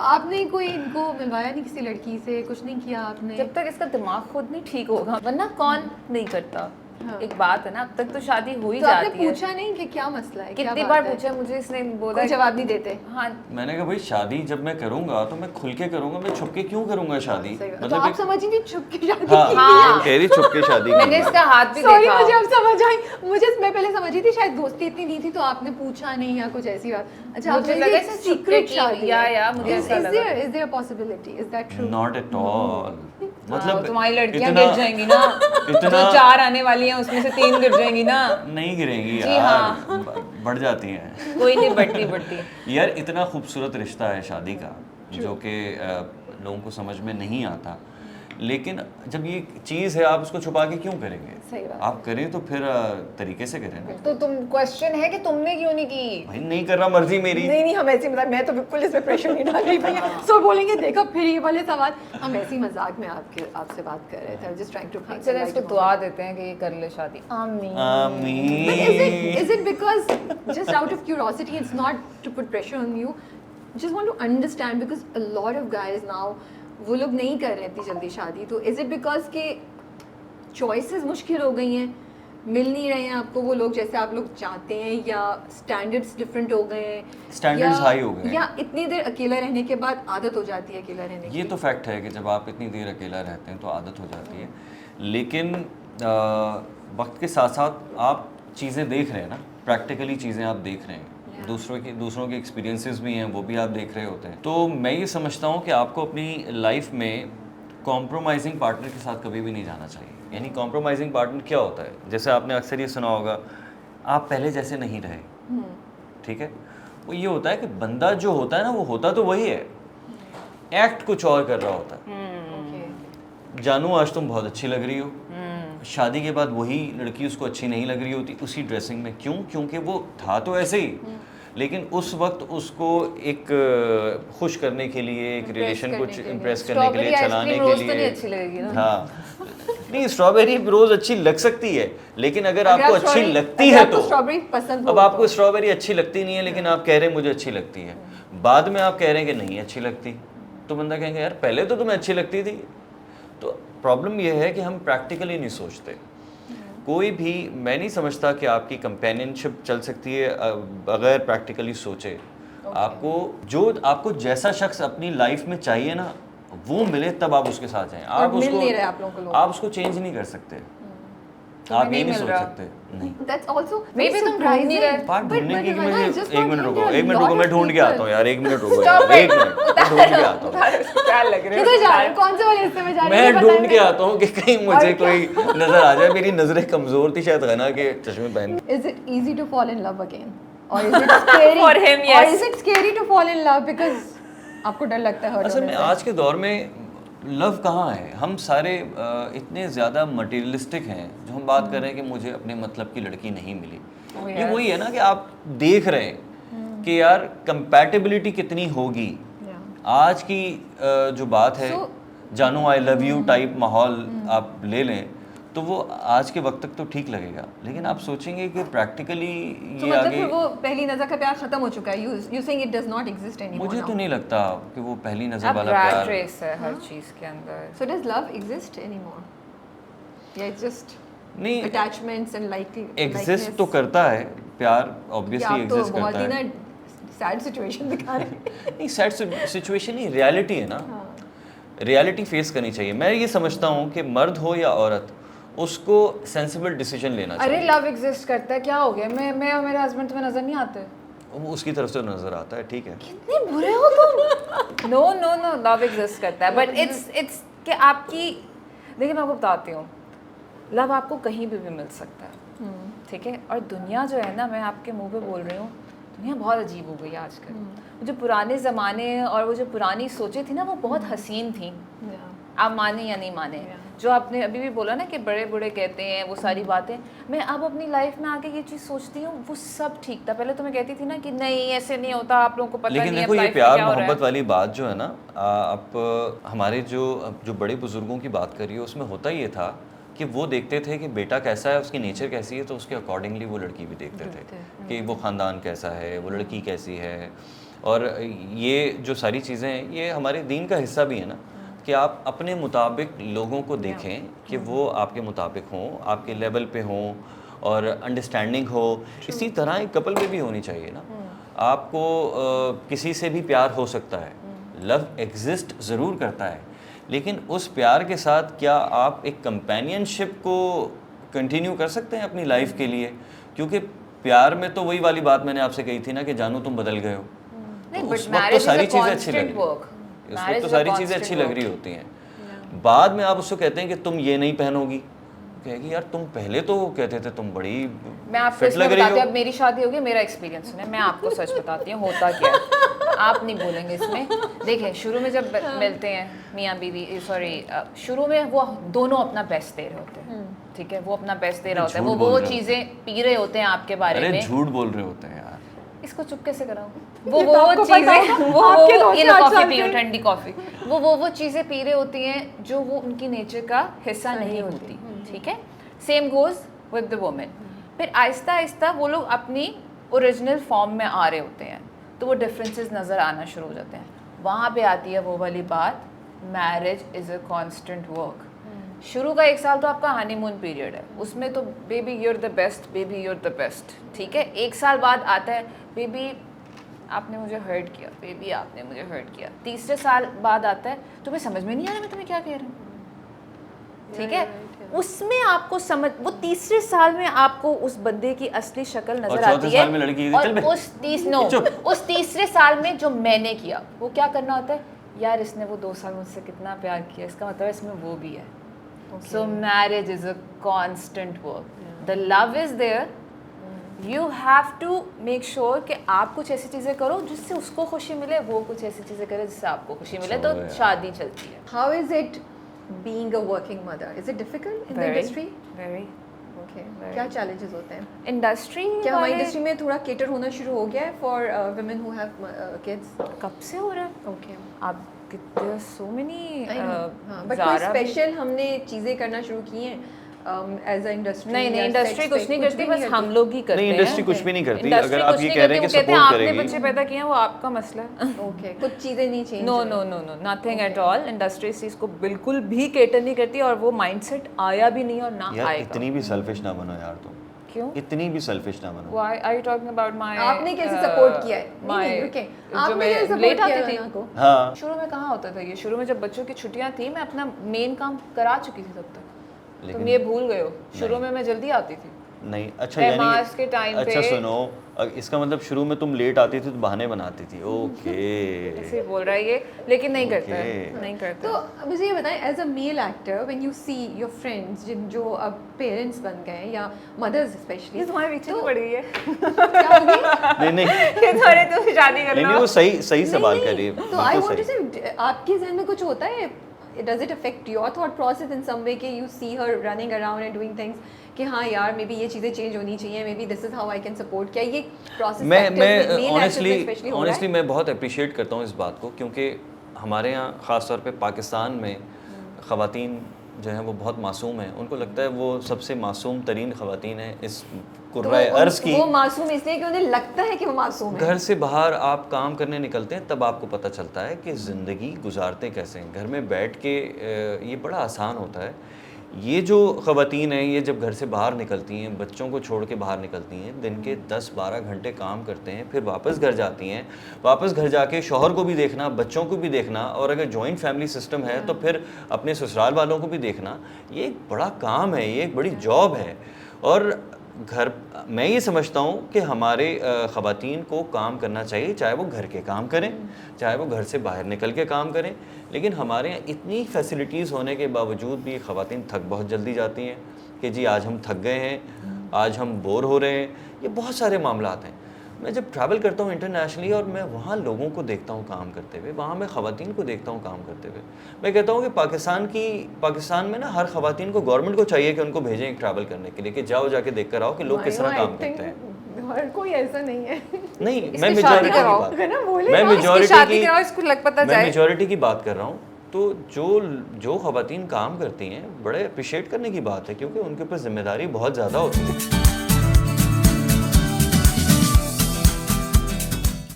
आपने कोई इनको मिलवाया नहीं किसी लड़की से, कुछ नहीं किया आपने? जब तक इसका दिमाग खुद नहीं ठीक होगा, वरना कौन नहीं करता। हाँ। एक बात है ना, अब तक तो शादी हो ही तो जाती है। आपने पूछा नहीं कि क्या मसला है, कितनी बार पूछा मुझे, इसने बोला कोई जवाब नहीं देते। हाँ मैंने कहा भाई शादी जब मैं करूंगा तो मैं खुल के करूंगा, मैं छुप के क्यों करूंगा शादी? तो आप समझ ही नहीं छुप के शादी हाँ, की हाँ। कह रही छुप के शादी मैंने करनी। इसका हाथ भी सॉरी, देखा। मुझे अब समझ आई। मैं पहले समझी थी शायद दोस्ती इतनी नहीं थी तो आपने पूछा नहीं या कुछ ऐसी बात। अच्छा, मुझे लगा इसे सीक्रेट छुपके शादी या है। मुझे Is ऐसा लगा। there a possibility? Is that true? Not at all. मतलब तुम्हारी लड़कियां इतना- गिर जाएंगी ना, इतना जो 4 आने वाली हैं उसमें से 3 गिर जाएंगी ना। नहीं गिरेंगी जी यार, हाँ। बढ़ जाती हैं कोई नहीं बढ़ती। यार। इतना खूबसूरत रिश्ता है शादी का जो कि लोगों को समझ में नहीं आता, लेकिन जब ये चीज़ है आप उसको छुपा के क्यों करेंगे? सही बात। आप करें तो फिर तरीके से करें ना। तो तुम क्वेश्चन है कि तुमने क्यों नहीं की? भाई नहीं कर रहा, मर्जी मेरी। नहीं हम ऐसे मतलब मैं तो बिल्कुल इसमें प्रेशर नहीं डाल रही भैया। सो बोलेंगे देखो फिर ये वाले सवाल, हम ऐसे ही मजाक में आपसे बात कर रहे थे, जस्ट ट्राइंग टू चलो इसको दुआ देते हैं कि ये कर ले शादी। आमीन। आमीन। Is it because just out of curiosity, it's not to put pressure on you, just want to understand because a lot of guys now वो लोग नहीं कर रहे इतनी जल्दी शादी, तो is it because के choices मुश्किल हो गई हैं, मिल नहीं रहे हैं आपको वो लोग जैसे आप लोग चाहते हैं, या स्टैंडर्ड्स डिफरेंट हो गए हैं, Standards या- high हो गए हैं। या इतनी देर अकेला रहने के बाद आदत हो जाती है अकेला रहने की? ये तो फैक्ट है कि जब आप इतनी देर अकेला रहते हैं तो आदत हो जाती है, लेकिन वक्त के साथ साथ आप चीज़ें देख रहे हैं ना, प्रैक्टिकली चीज़ें आप देख रहे हैं, दूसरों के एक्सपीरियंसेस भी हैं, वो भी आप देख रहे होते हैं। तो मैं ये समझता हूँ कि आपको अपनी लाइफ में कॉम्प्रोमाइजिंग पार्टनर के साथ कभी भी नहीं जाना चाहिए। यानी कॉम्प्रोमाइजिंग पार्टनर क्या होता है, जैसे आपने अक्सर ये सुना होगा, आप पहले जैसे नहीं रहे, ठीक है? वो ये होता है कि बंदा जो होता है ना वो होता तो वही है, एक्ट कुछ और कर रहा होता है। Okay. जानू आज तुम बहुत अच्छी लग रही हो, शादी के बाद वही लड़की उसको अच्छी नहीं लग रही होती उसी ड्रेसिंग में। क्यों? क्योंकि वो था तो ऐसे ही, लेकिन उस वक्त उसको एक खुश करने के लिए, एक रिलेशन को इम्प्रेस करने के लिए, चलाने के लिए। तो नहीं अच्छी लगेगी ना। हाँ, नहीं स्ट्रॉबेरी रोज अच्छी लग सकती है, लेकिन अगर आपको अच्छी लगती है तो स्ट्रॉबेरी पसंद अब आपको स्ट्रॉबेरी अच्छी लगती नहीं है, लेकिन आप कह रहे हैं मुझे अच्छी लगती है, बाद में आप कह रहे हैं कि नहीं अच्छी लगती, तो बंदा कहेंगे यार पहले तो तुम्हें अच्छी लगती थी। तो प्रॉब्लम यह है कि हम प्रैक्टिकली नहीं सोचते। कोई भी, मैं नहीं समझता कि आपकी कंपेनियनशिप चल सकती है अगर प्रैक्टिकली सोचे। आपको जैसा शख्स अपनी लाइफ में चाहिए ना वो मिले, तब आप उसके साथ जाएं। आप मिल उसको नहीं रहे आप लोगों को लोग। आप उसको चेंज नहीं कर सकते, आप ये नहीं सोच सकते। नहीं, That's also Maybe तुम ढूंढ नहीं रहे। बात But ढूंढने की Nirvana, I मुझे just एक want मिनट to रुको, hear a एक मिनट lot रुको, of मैं ढूंढ के people. आता हूँ यार, एक मिनट रुको Stop यार, it. एक मिनट मैं ढूंढ के आता हूँ। क्या लग रहे किधर जा रहे हो? कौन से वाले हिस्से में जा रहे मैं हो? ढूंढ के आता हूँ कि कहीं मुझे और कोई नजर आ जाए। मेरी नजरें कमजोर थी शायद, गना के चश्मे पहन के। Is it easy to fall in love again? Or is it scary? For him, Or yes. is it scary to fall in love because आपको डर लगता है hurt असल होने में से? आज के दौर में लव कहाँ है? हम सारे इतने ज़्यादा मटेरियलिस्टिक हैं जो हम बात कर रहे हैं कि मुझे अपने मतलब की लड़की नहीं मिली। ये वही है ना कि आप देख रहे हैं कि यार कंपैटिबिलिटी कितनी होगी। आज की जो बात है, जानू आई लव यू टाइप माहौल आप ले लें तो वो आज के वक्त तक तो ठीक लगेगा, लेकिन आप सोचेंगे कि प्रैक्टिकली तो ये मतलब आगे, फिर वो पहली नजर का प्यार खत्म हो चुका है। You saying it does not exist anymore मुझे now? तो नहीं लगता कि वो पहली नज़र अब वाला रैट प्यार। रेस है हर चीज के अंदर। So does love exist anymore? Yeah, it's just नहीं, attachments and एग्जिस्ट तो करता है प्यार, ऑब्वियसली आप तो एग्जिस्ट बहुत करता ही है। ना सैड सिचुएशन दिखा रहे हैं। नहीं, सैड सिचुएशन नहीं, रियलिटी है ना, रियलिटी फेस करनी चाहिए। मैं ये समझता हूँ कि मर्द हो या औरत, उसको सेंसिबल डिसीजन लेना अरे चाहिए। लव एग्जिस्ट करता है, क्या हो गया? मैं और मेरे हस्बैंड तुम्हें नजर नहीं आते? वो उसकी तरफ से नजर आता है, ठीक है। कितने बुरे हो तुम। नो नो नो, लव एग्जिस्ट करता है, बट इट्स कि आपकी, देखिए मैं आपको बताती हूँ, लव आपको कहीं भी मिल सकता है, ठीक है? और दुनिया जो है ना, मैं आपके मुंह पे बोल रही हूँ, दुनिया बहुत अजीब हो गई है आजकल। वो जो पुराने ज़माने और वो जो पुरानी सोचें थी ना, वो बहुत हसीन थी। आप माने या नहीं माने, जो आपने अभी भी बोला ना कि बड़े बूढ़े कहते हैं वो सारी बातें, मैं अब अपनी लाइफ में आके ये चीज़ सोचती हूँ, वो सब ठीक था। पहले तो मैं कहती थी ना कि नहीं ऐसे नहीं होता, आप लोगों को पता लेकिन नहीं है देखो ये life में प्यार क्या हो रहा है। मोहब्बत वाली बात जो है ना, आप हमारे जो बड़े बुजुर्गों की बात करिए, उसमें होता ये था कि वो देखते थे कि बेटा कैसा है, उसकी नेचर कैसी है, तो उसके अकॉर्डिंगली वो लड़की भी देखते थे कि वो ख़ानदान कैसा है, वो लड़की कैसी है। और ये जो सारी चीज़ें हैं ये हमारे दीन का हिस्सा भी है ना, कि आप अपने मुताबिक लोगों को देखें कि वो आपके मुताबिक हों, आपके लेवल पे हों और अंडरस्टैंडिंग हो। इसी तरह एक कपल में भी होनी चाहिए ना। आपको किसी से भी प्यार हो सकता है, लव एग्जिस्ट ज़रूर करता है, लेकिन उस प्यार के साथ क्या आप एक कंपेनियनशिप को कंटिन्यू कर सकते हैं अपनी लाइफ के लिए? क्योंकि प्यार में तो वही वाली बात मैंने आपसे कही थी ना कि जानू तुम बदल गए हो। नहीं, तो but उस वक्त तो marriage is सारी a चीज़ें अच्छी constant लग work. रही, उस Marriage वक्त तो is a सारी चीज़ें constant अच्छी work. लग रही होती हैं। बाद में आप उसको कहते हैं कि तुम ये नहीं पहनोगी, कहेगी यार तुम पहले तो कहते थे तुम बड़ी मैं आपको फिट इसमें लग रही बताती हूँ, अब हो। मेरी शादी होगी, मेरा एक्सपीरियंस सुने, मैं आपको सच बताती हूँ होता क्या है। आप नहीं बोलेंगे इसमें। देखिए, शुरू में जब मिलते हैं मियाँ बीवी, सॉरी, शुरू में वो दोनों अपना बेस्ट दे रहे होते हैं, ठीक है, वो अपना बेस्ट दे रहा होता है, झूठ वो बोल वो रहे चीज़ें पी रहे होते हैं आपके बारे अरे में। झूठ बोल रहे होते हैं यार। इसको चुप कैसे कराऊं? ये तो आपको पता चीजें होगा, वो आपके 2-4 कॉफी साल पी, से। ठंडी कॉफी, वो चीजें पी रहे होती हैं जो वो उनकी नेचर का हिस्सा नहीं होती, ठीक है। Same goes with the women. फिर आहिस्ता आहिस्ता वो लोग अपनी ओरिजिनल फॉर्म में आ रहे होते हैं, तो वो डिफरेंसेस नज़र आना शुरू हो जाते हैं। वहाँ पे आती है वो वाली बात, marriage is a constant work. शुरू का 1 साल तो आपका हनीमून पीरियड है, उसमें तो baby you're the best, baby you're the best, ठीक है। 1 साल बाद आता है बेबी आपने मुझे हर्ट किया, बेबी आपने मुझे हर्ट किया। तीसरे साल बाद आता है तुम्हें समझ में नहीं आ रहा मैं तुम्हें क्या कह रहा हूँ, ठीक है। उसमें आपको समझ, वो तीसरे साल में आपको उस बंदे की असली शक्ल नजर चौथे आती है। साल में लड़की की, चल बे। और उस तीसरे साल में जो मैंने किया वो क्या करना होता है, यार इसने वो 2 साल मुझसे कितना प्यार किया, इसका मतलब है इसमें वो भी है। So marriage is a constant work. The love is there. You have to make sure कि आप कुछ ऐसी चीज़ें करो जिससे उसको खुशी मिले, वो कुछ ऐसी चीज़ें करे जिससे आपको खुशी मिले, तो चलो यार। शादी चलती है। How is it being a working mother? Is it difficult in the industry? Very. Okay. Very. क्या challenges होते हैं? इंडस्ट्री क्या हमारी इंडस्ट्री में थोड़ा cater होना शुरू हो गया है for women who have kids? कब से हो रहा है? Okay. आप कितने so many I know. हाँ, but कोई ज़ारा भी- स्पेशल हमने चीजें करना शुरू की हैं एज अ इंडस्ट्री? नहीं, इंडस्ट्री कुछ नहीं करती, बस हम लोग ही करते हैं। नहीं, इंडस्ट्री कुछ भी नहीं करती। Industry अगर आप कुछ ये नहीं कह रहे हैं करती, कि वो कहते हैं support आपने करेगी। बच्चे पैदा किए हैं, वो आपका मसला है। ओके, कुछ चीजें नहीं change no no no no, nothing at all. Industry इस चीज़ को बिल्कुल भी केटर नहीं करती, और वो माइंडसेट आया भी नहीं और ना यार आएगा। इतनी भी सेल्फिश ना बनो यार तुम, क्यों? इतनी भी सेल्फिश ना बनो। Why are you talking about my? आपने कैसे सपोर्ट किया है? my- नहीं, रुके। जो आपने मैं कैसे लेट सपोर्ट आती किया थी है को? हाँ शुरू में कहाँ होता था ये? शुरू में जब बच्चों की छुट्टियां थी, मैं अपना मेन काम करा चुकी थी तब तक। तुम लेकिन ये भूल गए हो, शुरू में मैं जल्दी आती थी। नहीं, अच्छा एमास के टाइम अच्छा पे- सुनो, इसका मतलब शुरू में तुम लेट आती थी तो बहाने बनाती थी। ओके ऐसे बोल रहा है ये, लेकिन नहीं करता है, Okay. नहीं करता। तो मुझे ये बताएं, as a male actor when you see your friends जो अब पेरेंट्स बन गए हैं या मदर्स स्पेशली, ये तुम्हारे पीछे क्यों पड़ी हुई है? क्या होगी? नहीं नहीं ये तुम्हारे तुम शादी कर नहीं लो। नहीं, वो सही सवाल कर रही है। तो आई बिल्कुल वांट टू सही। से आपके ज़हन में कुछ होता है, does it affect your thought process in some way कि you see her running around and doing things कि हाँ यार मे बी ये चीज़ें चेंज होनी चाहिए, may be this is how I can support? क्या ये प्रोसेस मैं ऑनेस्टली मैं बहुत अप्रिशिएट करता हूँ इस बात को, क्योंकि हमारे यहाँ ख़ास तौर पे पाकिस्तान में ख़वातीन जो हैं वो बहुत मासूम हैं। उनको लगता है वो सबसे मासूम तरीन ख़वातीन हैं इस कुर्राए अर्ज़ की। वो मासूम इसलिए कि उन्हें लगता है कि वो मासूम है। घर से बाहर आप काम करने निकलते हैं तब आपको पता चलता है कि ज़िंदगी गुजारते कैसे हैं। घर में बैठ के ये बड़ा आसान होता है। ये जो ख़वातीन हैं ये जब घर से बाहर निकलती हैं, बच्चों को छोड़ के बाहर निकलती हैं, दिन के 10-12 घंटे काम करते हैं, फिर वापस घर जाती हैं, वापस घर जाके शौहर को भी देखना, बच्चों को भी देखना, और अगर जॉइंट फैमिली सिस्टम है तो फिर अपने ससुराल वालों को भी देखना। ये एक बड़ा काम है, ये एक बड़ी जॉब है। और घर मैं ये समझता हूँ कि हमारे ख़वातीन को काम करना चाहिए, चाहे वो घर के काम करें, चाहे वो घर से बाहर निकल के काम करें। लेकिन हमारे यहाँ इतनी फैसिलिटीज़ होने के बावजूद भी ख़वातीन थक बहुत जल्दी जाती हैं कि जी आज हम थक गए हैं, आज हम बोर हो रहे हैं। ये बहुत सारे मामलात हैं। मैं जब ट्रैवल करता हूँ इंटरनेशनली और मैं वहाँ लोगों को देखता हूँ काम करते हुए, वहाँ मैं ख़वातीन को देखता हूँ काम करते हुए, मैं कहता हूँ कि पाकिस्तान में ना हर ख़वातीन को, गवर्नमेंट को चाहिए कि उनको भेजें एक ट्रैवल करने के लिए, कि जाओ जाके देख कर आओ कि लोग किस तरह काम करते हैं। हर कोई ऐसा नहीं है। नहीं, इसकी मैं शादी मेजॉरिटी की कराओ, बात है ना, बोले मैं ना, मेजॉरिटी शादी की कराओ, इसको लग पता मैं जाए। मेजॉरिटी की बात कर रहा हूँ। तो जो ख़वातीन काम करती हैं बड़े अप्रिशिएट करने की बात है, क्योंकि उनके ऊपर जिम्मेदारी बहुत ज़्यादा होती है।